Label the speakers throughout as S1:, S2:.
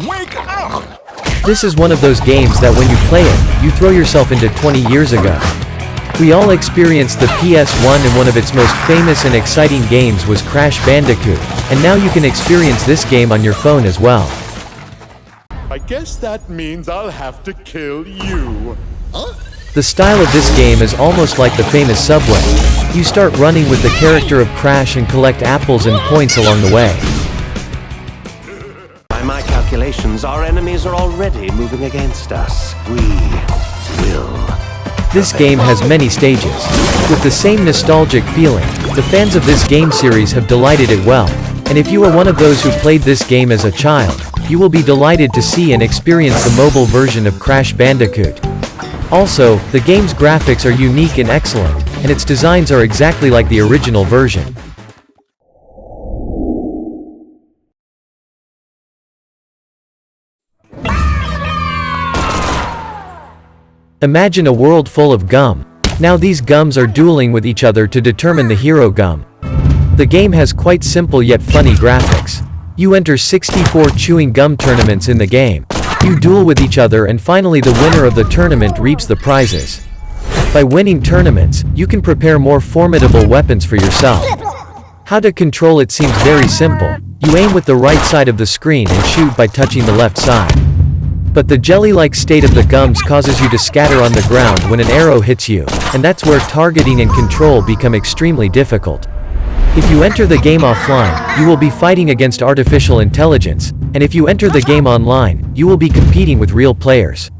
S1: Wake up!
S2: This is one of those games that when you play it, you throw yourself into 20 years ago. We all experienced the PS1 and one of its most famous and exciting games was Crash Bandicoot, and now you can experience this game on your phone as well.
S1: I guess that means I'll have to kill you.
S2: The style of this game is almost like the famous Subway. You start running with the character of Crash and collect apples and points along the way.
S3: By my calculations, our enemies are already moving against us. We will.
S2: This game has many stages. With the same nostalgic feeling, the fans of this game series have delighted it well, and if you are one of those who played this game as a child, you will be delighted to see and experience the mobile version of Crash Bandicoot. Also, the game's graphics are unique and excellent, and its designs are exactly like the original version. Imagine a world full of gum. Now these gums are dueling with each other to determine the hero gum. The game has quite simple yet funny graphics. You enter 64 chewing gum tournaments in the game. You duel with each other and finally the winner of the tournament reaps the prizes. By winning tournaments, you can prepare more formidable weapons for yourself. How to control it seems very simple. You aim with the right side of the screen and shoot by touching the left side. But the jelly-like state of the gums causes you to scatter on the ground when an arrow hits you, and that's where targeting and control become extremely difficult. If you enter the game offline, you will be fighting against artificial intelligence, and if you enter the game online, you will be competing with real players.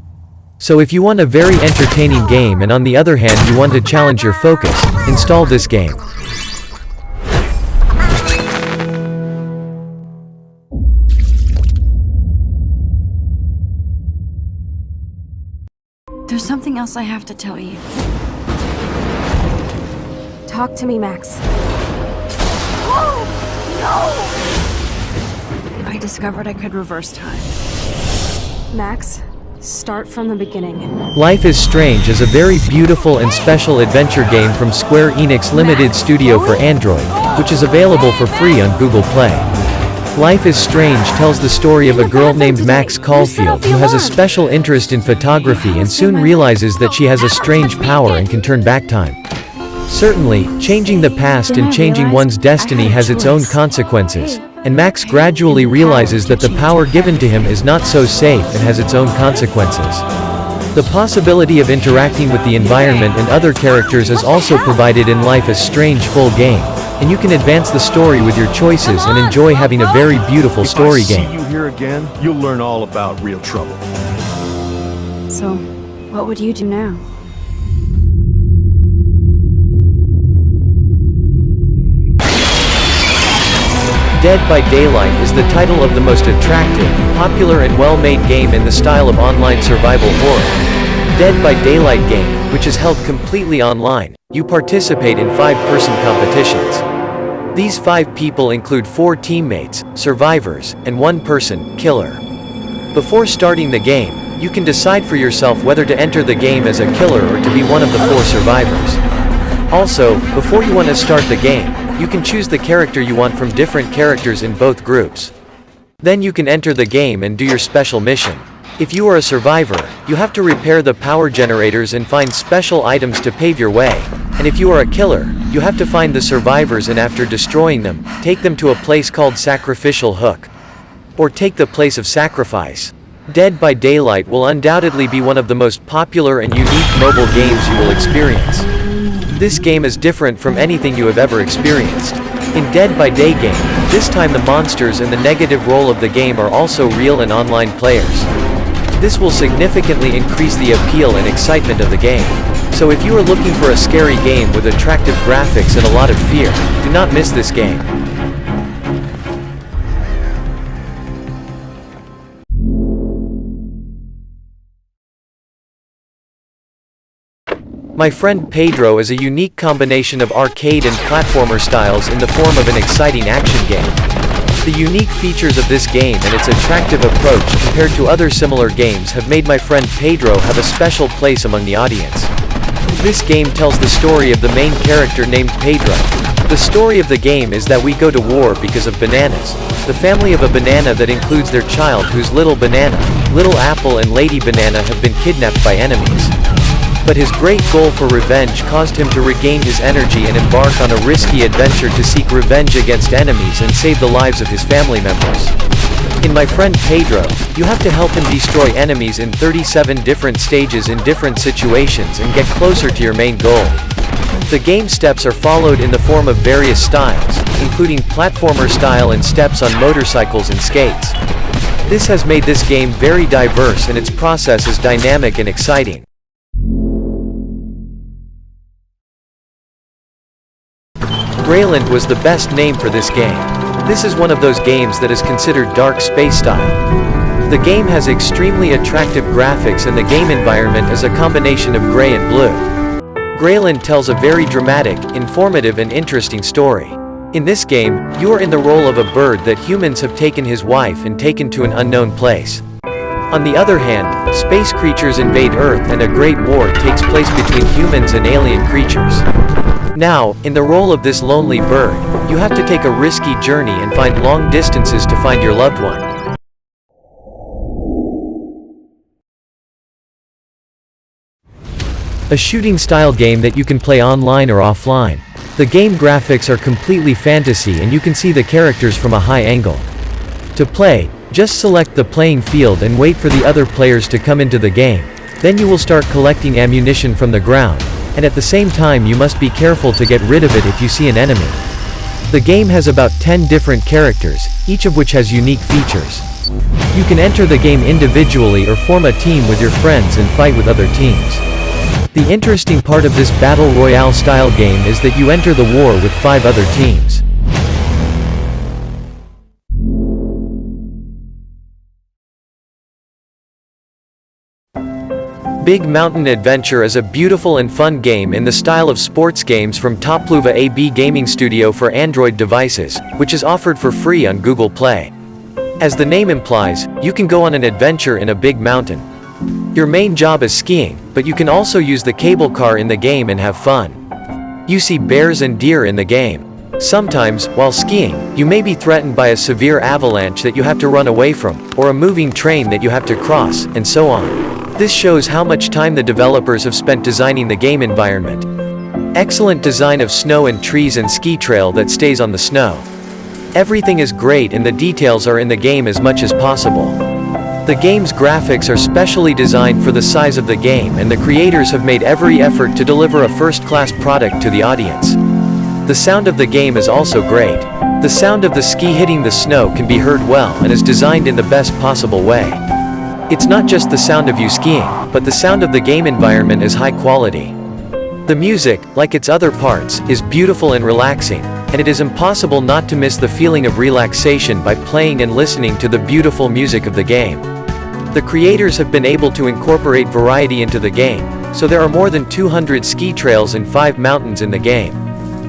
S2: So if you want a very entertaining game and on the other hand you want to challenge your focus, install this game.
S4: There's something else I have to tell you.
S5: Talk to me, Max.
S4: Oh, no! I discovered I could reverse time.
S5: Max, start from the beginning.
S2: Life is Strange is a very beautiful and special adventure game from Square Enix Limited Studio for Android, which is available for free on Google Play. Life is Strange tells the story of a girl named Max Caulfield who has a special interest in photography and soon realizes that she has a strange power and can turn back time. Certainly, changing the past and changing one's destiny has its own consequences, and Max gradually realizes that the power given to him is not so safe and has its own consequences. The possibility of interacting with the environment and other characters is also provided in Life is Strange full game, and you can advance the story with your choices and enjoy having a very beautiful story game.
S1: If I see you here again, you'll learn all about real trouble.
S5: So, what would you do now?
S2: Dead by Daylight is the title of the most attractive, popular and well-made game in the style of online survival horror. Dead by Daylight game, which is held completely online. You participate in 5-person competitions. These 5 people include 4 teammates, survivors, and 1 person, killer. Before starting the game, you can decide for yourself whether to enter the game as a killer or to be one of the 4 survivors. Also, before you want to start the game, you can choose the character you want from different characters in both groups. Then you can enter the game and do your special mission. If you are a survivor, you have to repair the power generators and find special items to pave your way. And if you are a killer, you have to find the survivors and after destroying them, take them to a place called Sacrificial Hook. Or take the place of sacrifice. Dead by Daylight will undoubtedly be one of the most popular and unique mobile games you will experience. This game is different from anything you have ever experienced. In Dead by Day game, this time the monsters and the negative role of the game are also real and online players. This will significantly increase the appeal and excitement of the game. So if you are looking for a scary game with attractive graphics and a lot of fear, do not miss this game. My Friend Pedro is a unique combination of arcade and platformer styles in the form of an exciting action game. The unique features of this game and its attractive approach compared to other similar games have made My Friend Pedro have a special place among the audience. This game tells the story of the main character named Pedro. The story of the game is that we go to war because of bananas. The family of a banana that includes their child whose little banana, little apple and lady banana have been kidnapped by enemies. But his great goal for revenge caused him to regain his energy and embark on a risky adventure to seek revenge against enemies and save the lives of his family members. In My Friend Pedro, you have to help him destroy enemies in 37 different stages in different situations and get closer to your main goal. The game steps are followed in the form of various styles, including platformer style and steps on motorcycles and skates. This has made this game very diverse and its process is dynamic and exciting. Grayland was the best name for this game. This is one of those games that is considered dark space style. The game has extremely attractive graphics and the game environment is a combination of gray and blue. Grayland tells a very dramatic, informative and interesting story. In this game, you are in the role of a bird that humans have taken his wife and taken to an unknown place. On the other hand, space creatures invade Earth and a great war takes place between humans and alien creatures. Now, in the role of this lonely bird, you have to take a risky journey and find long distances to find your loved one. A shooting style game that you can play online or offline. The game graphics are completely fantasy and you can see the characters from a high angle. To play, just select the playing field and wait for the other players to come into the game. Then you will start collecting ammunition from the ground, and at the same time you must be careful to get rid of it if you see an enemy. The game has about 10 different characters, each of which has unique features. You can enter the game individually or form a team with your friends and fight with other teams. The interesting part of this Battle Royale style game is that you enter the war with 5 other teams. Big Mountain Adventure is a beautiful and fun game in the style of sports games from Toppluva AB gaming studio for Android devices, which is offered for free on Google Play. As the name implies, you can go on an adventure in a big mountain. Your main job is skiing, but you can also use the cable car in the game and have fun. You see bears and deer in the game. Sometimes, while skiing, you may be threatened by a severe avalanche that you have to run away from, or a moving train that you have to cross, and so on. This shows how much time the developers have spent designing the game environment. Excellent design of snow and trees and ski trail that stays on the snow. Everything is great and the details are in the game as much as possible. The game's graphics are specially designed for the size of the game and the creators have made every effort to deliver a first-class product to the audience. The sound of the game is also great. The sound of the ski hitting the snow can be heard well and is designed in the best possible way. It's not just the sound of you skiing, but the sound of the game environment is high quality. The music, like its other parts, is beautiful and relaxing, and it is impossible not to miss the feeling of relaxation by playing and listening to the beautiful music of the game. The creators have been able to incorporate variety into the game, so there are more than 200 ski trails and 5 mountains in the game.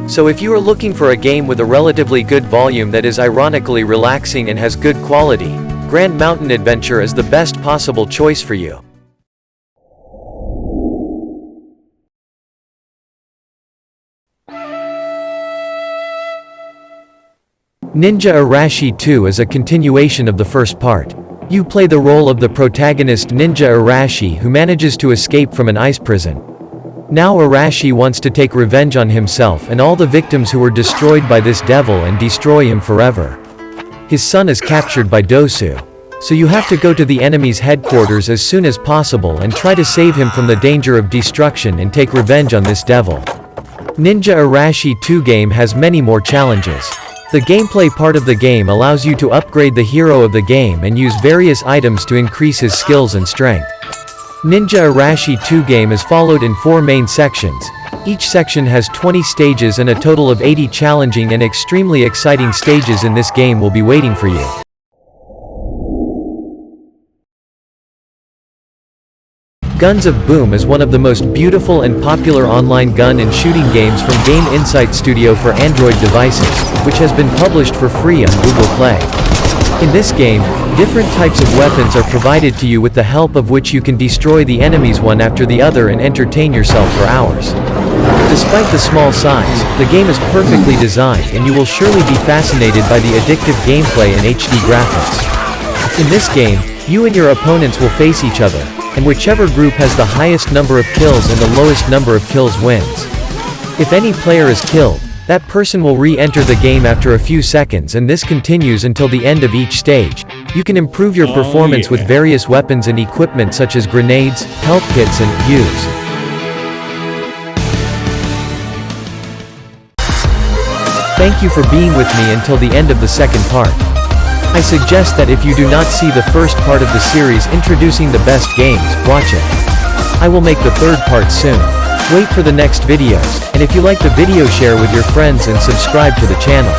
S2: So if you are looking for a game with a relatively good volume that is ironically relaxing and has good quality, Grand Mountain Adventure is the best possible choice for you. Ninja Arashi 2 is a continuation of the first part. You play the role of the protagonist Ninja Arashi who manages to escape from an ice prison. Now Arashi wants to take revenge on himself and all the victims who were destroyed by this devil and destroy him forever. His son is captured by Dosu. So you have to go to the enemy's headquarters as soon as possible and try to save him from the danger of destruction and take revenge on this devil. Ninja Arashi 2 game has many more challenges. The gameplay part of the game allows you to upgrade the hero of the game and use various items to increase his skills and strength. Ninja Arashi 2 game is followed in 4 main sections. Each section has 20 stages and a total of 80 challenging and extremely exciting stages in this game will be waiting for you. Guns of Boom is one of the most beautiful and popular online gun and shooting games from Game Insight Studio for Android devices, which has been published for free on Google Play. In this game, different types of weapons are provided to you with the help of which you can destroy the enemies one after the other and entertain yourself for hours. Despite the small size, the game is perfectly designed and you will surely be fascinated by the addictive gameplay and HD graphics. In this game, you and your opponents will face each other, and whichever group has the highest number of kills and the lowest number of kills wins. If any player is killed, that person will re-enter the game after a few seconds, and this continues until the end of each stage. You can improve your performance with various weapons and equipment such as grenades, health kits and fuse. Thank you for being with me until the end of the second part. I suggest that if you do not see the first part of the series introducing the best games, watch it. I will make the third part soon. Wait for the next videos, and if you like the video, share with your friends and subscribe to the channel.